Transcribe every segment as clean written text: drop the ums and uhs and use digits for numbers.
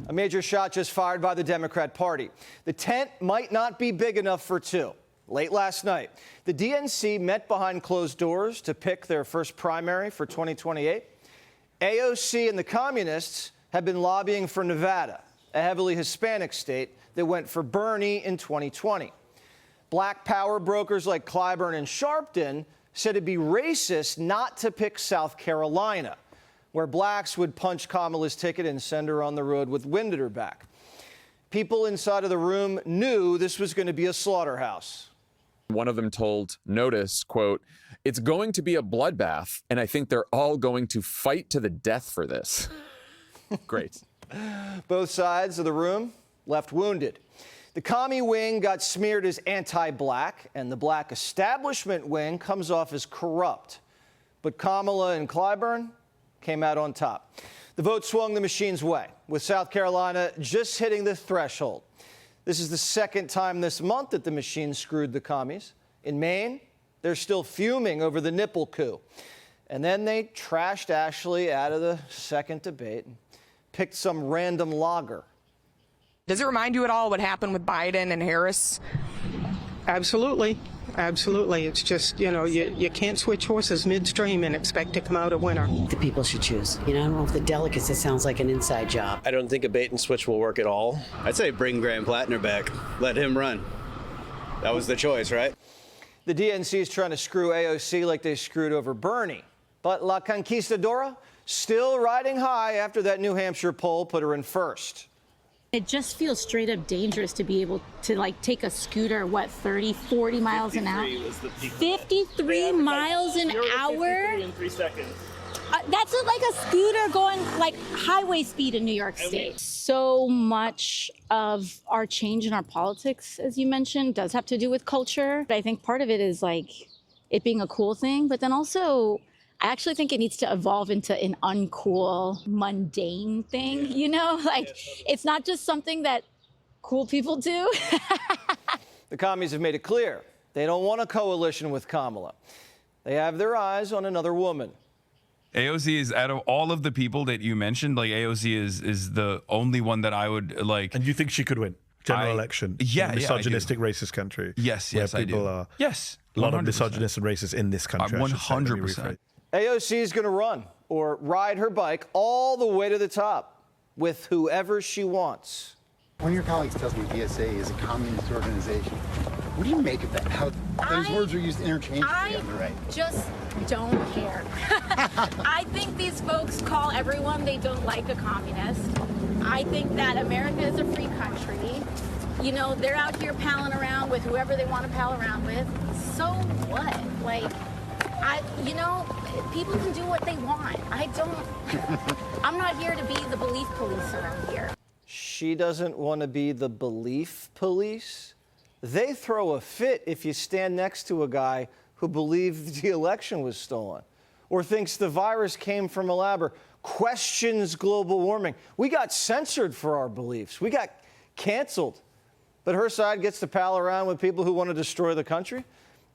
A major shot just fired by the Democrat Party. The tent might not be big enough for two. Late last night, the DNC met behind closed doors to pick their first primary for 2028. AOC and the communists have been lobbying for Nevada, a heavily Hispanic state that went for Bernie in 2020. Black power brokers like Clyburn and Sharpton said it'd be racist not to pick South Carolina, where blacks would punch Kamala's ticket and send her on the road with wind at her back. People inside of the room knew this was going to be a slaughterhouse. One of them told Notice, quote, "It's going to be a bloodbath, and I think they're all going to fight to the death for this." Great. Both sides of the room left wounded. The commie wing got smeared as anti-black, and the black establishment wing comes off as corrupt. But Kamala and Clyburn came out on top. The vote swung the machine's way, with South Carolina just hitting the threshold. This is the second time this month that the machine screwed the commies. In Maine, they're still fuming over the nipple coup. And then they trashed Ashley out of the second debate and picked some random logger. Does it remind you at all what happened with Biden and Harris? Absolutely. Absolutely. It's just, you can't switch horses midstream and expect to come out a winner. The people should choose. I don't know if the delegates, it sounds like an inside job. I don't think a bait and switch will work at all. I'd say bring Graham Plattner back. Let him run. That was the choice, right? The DNC is trying to screw AOC like they screwed over Bernie. But La Conquistadora still riding high after that New Hampshire poll put her in first. It just feels straight up dangerous to be able to take a scooter, 30, 40 miles an hour? 53 miles an hour? 53 in 3 seconds. That's like a scooter going highway speed in New York State. So much of our change in our politics, as you mentioned, does have to do with culture. I think part of it is it being a cool thing, but then also I actually think it needs to evolve into an uncool, mundane thing, It's not just something that cool people do. The commies have made it clear they don't want a coalition with Kamala. They have their eyes on another woman. AOC is, out of all of the people that you mentioned, AOC is the only one that I would like. And you think she could win general election? Yeah, in a misogynistic, racist country. Yes, I do. A lot of misogynists and racists in this country. 100%. AOC is going to run or ride her bike all the way to the top with whoever she wants. One of your colleagues tells me DSA is a communist organization. What do you make of that? How those words are used interchangeably on the right? Just don't care. I think these folks call everyone they don't like a communist. I think that America is a free country. They're out here palling around with whoever they want to pal around with. So what? People can do what they want. I'm not here to be the belief police around here. She doesn't want to be the belief police. They throw a fit if you stand next to a guy who believes the election was stolen or thinks the virus came from a lab or questions global warming. We got censored for our beliefs. We got canceled. But her side gets to pal around with people who want to destroy the country.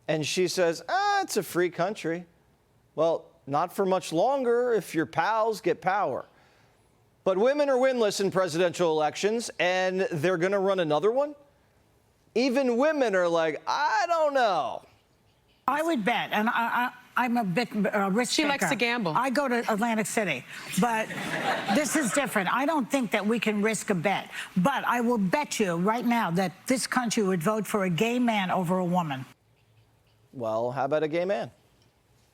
And she says, it's a free country. Well, not for much longer if your pals get power. But women are winless in presidential elections, and they're going to run another one? Even women are like, I don't know. I would bet, and I'm a big risk She taker. likes to gamble. I go to Atlantic City, but this is different. I don't think that we can risk a bet. But I will bet you right now that this country would vote for a gay man over a woman. Well, how about a gay man?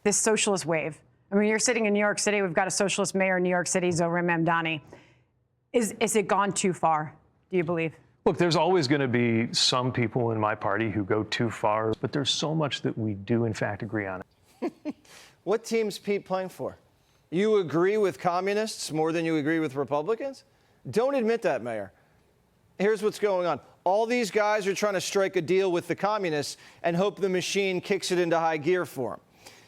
This socialist wave. I mean, you're sitting in New York City. We've got a socialist mayor in New York City, Zohran Mamdani. Is it gone too far, do you believe? Look, there's always going to be some people in my party who go too far, but there's so much that we do, in fact, agree on. What team's Pete playing for? You agree with communists more than you agree with Republicans? Don't admit that, Mayor. Here's what's going on. All these guys are trying to strike a deal with the communists and hope the machine kicks it into high gear for them.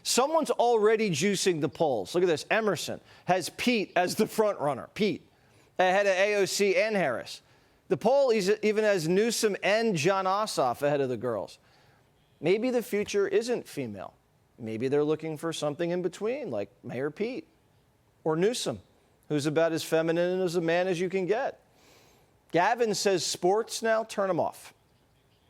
Someone's already juicing the polls. Look at this. Emerson has Pete as the front runner. Pete, ahead of AOC and Harris. The poll even has Newsom and John Ossoff ahead of the girls. Maybe the future isn't female. Maybe they're looking for something in between, like Mayor Pete or Newsom, who's about as feminine as a man as you can get. Gavin says sports now turn him off.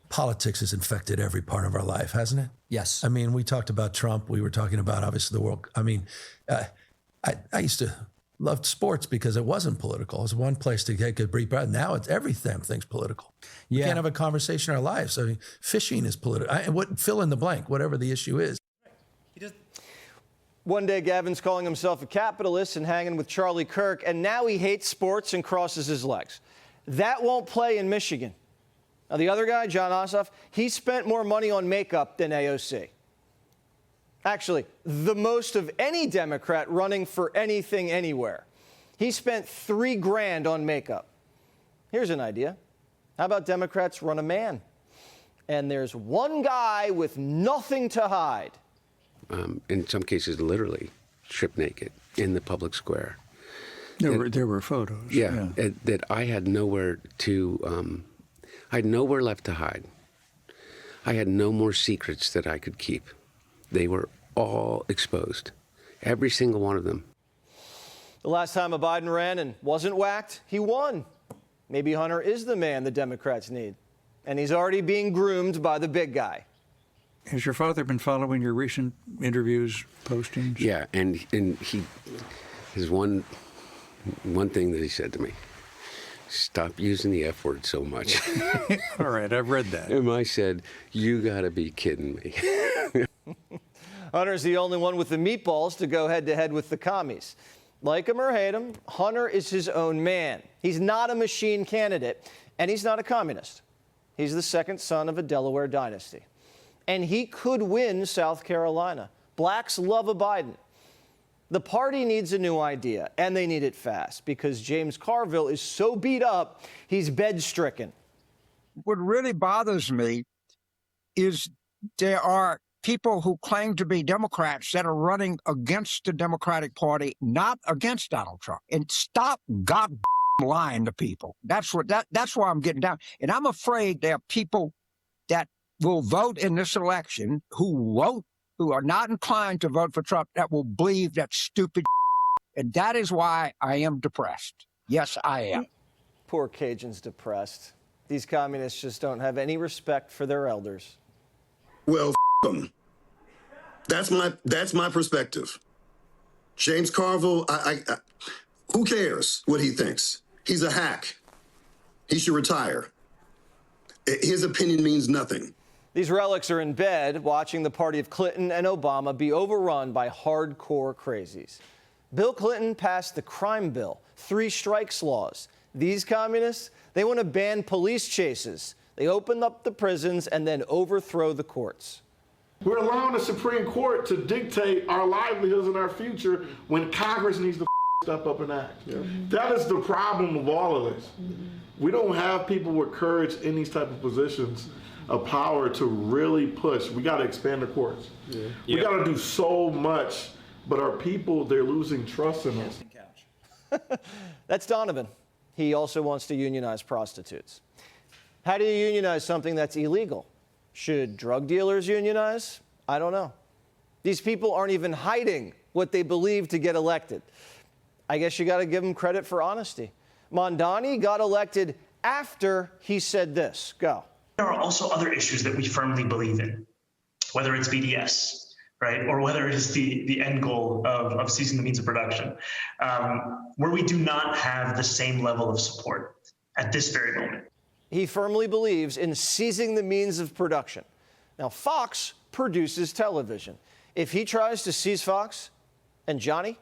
Politics has infected every part of our life, hasn't it? Yes. I mean, we talked about Trump. We were talking about, obviously, the world. I mean, I used to love sports because it wasn't political. It was one place to get good breathe breath. Now it's everything's political. We can't have a conversation in our lives. I mean, fishing is political. Fill in the blank, whatever the issue is. One day, Gavin's calling himself a capitalist and hanging with Charlie Kirk, and now he hates sports and crosses his legs. That won't play in Michigan. Now, the other guy, Jon Ossoff, he spent more money on makeup than AOC. Actually, the most of any Democrat running for anything anywhere. He spent $3 grand on makeup. Here's an idea. How about Democrats run a man? And there's one guy with nothing to hide. In some cases, literally stripped naked in the public square. There were photos. Yeah. That I had nowhere to, I had nowhere left to hide. I had no more secrets that I could keep. They were all exposed, every single one of them. The last time a Biden ran and wasn't whacked, he won. Maybe Hunter is the man the Democrats need. And he's already being groomed by the big guy. Has your father been following your recent interviews, postings? Yeah, and he has one thing that he said to me: stop using the F word so much. All right, I've read that. And I said, you got to be kidding me. Hunter's the only one with the meatballs to go head-to-head with the commies. Like him or hate him, Hunter is his own man. He's not a machine candidate, and he's not a communist. He's the second son of a Delaware dynasty. And he could win South Carolina. Blacks love a Biden. The party needs a new idea, and they need it fast, because James Carville is so beat up, he's bed-stricken. What really bothers me is there are people who claim to be Democrats that are running against the Democratic Party, not against Donald Trump. And stop lying to people. That's why I'm getting down. And I'm afraid there are people that will vote in this election who are not inclined to vote for Trump, that will believe that stupid. And that is why I am depressed. Yes, I am. Poor Cajun's depressed. These communists just don't have any respect for their elders. Well, them. That's my perspective. James Carville, who cares what he thinks? He's a hack. He should retire. His opinion means nothing. These relics are in bed watching the party of Clinton and Obama be overrun by hardcore crazies. Bill Clinton passed the crime bill, 3 strikes laws. These communists, they want to ban police chases. They open up the prisons and then overthrow the courts. We're allowing the Supreme Court to dictate our livelihoods and our future when Congress needs to step up and act. Yeah. That is the problem of all of this. We don't have people with courage in these type of positions of power to really push. We got to expand the courts. Yeah. We got to do so much, but our people, they're losing trust in us. That's Donovan. He also wants to unionize prostitutes. How do you unionize something that's illegal? Should drug dealers unionize? I don't know. These people aren't even hiding what they believe to get elected. I guess you got to give them credit for honesty. Mondani got elected after he said this. Go. There are also other issues that we firmly believe in, whether it's BDS, right, or whether it is the end goal of ceasing the means of production, where we do not have the same level of support at this very moment. He firmly believes in seizing the means of production. Now, Fox produces television. If he tries to seize Fox and Johnny,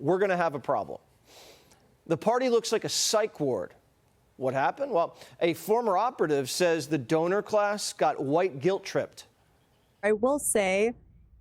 we're going to have a problem. The party looks like a psych ward. What happened? Well, a former operative says the donor class got white guilt tripped. I will say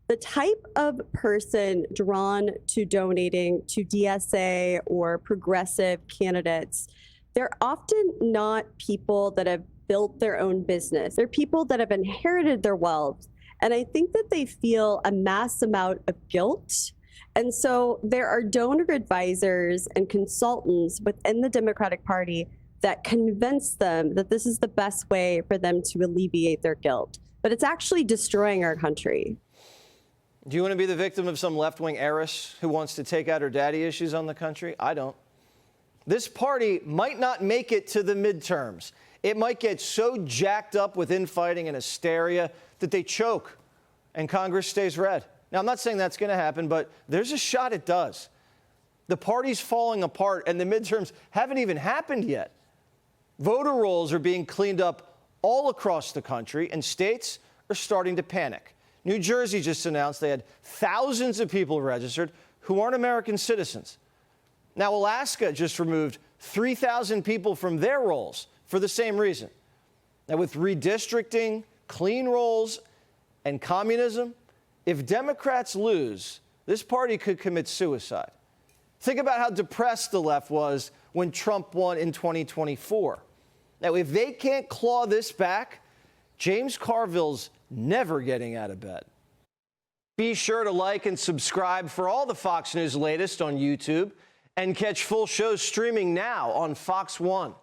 the type of person drawn to donating to DSA or progressive candidates, they're often not people that have built their own business. They're people that have inherited their wealth. And I think that they feel a mass amount of guilt. And so there are donor advisors and consultants within the Democratic Party that convince them that this is the best way for them to alleviate their guilt. But it's actually destroying our country. Do you want to be the victim of some left-wing heiress who wants to take out her daddy issues on the country? I don't. this party might not make it to the midterms. It might get so jacked up with infighting and hysteria that they choke and Congress stays red. Now, I'm not saying that's going to happen, but there's a shot it does. The party's falling apart, and the midterms haven't even happened yet. Voter rolls are being cleaned up all across the country, and states are starting to panic. New Jersey just announced they had thousands of people registered who aren't American citizens. Now, Alaska just removed 3,000 people from their rolls for the same reason. Now, with redistricting, clean rolls, and communism, if Democrats lose, this party could commit suicide. Think about how depressed the left was when Trump won in 2024. Now, if they can't claw this back, James Carville's never getting out of bed. Be sure to like and subscribe for all the Fox News latest on YouTube and catch full shows streaming now on Fox One.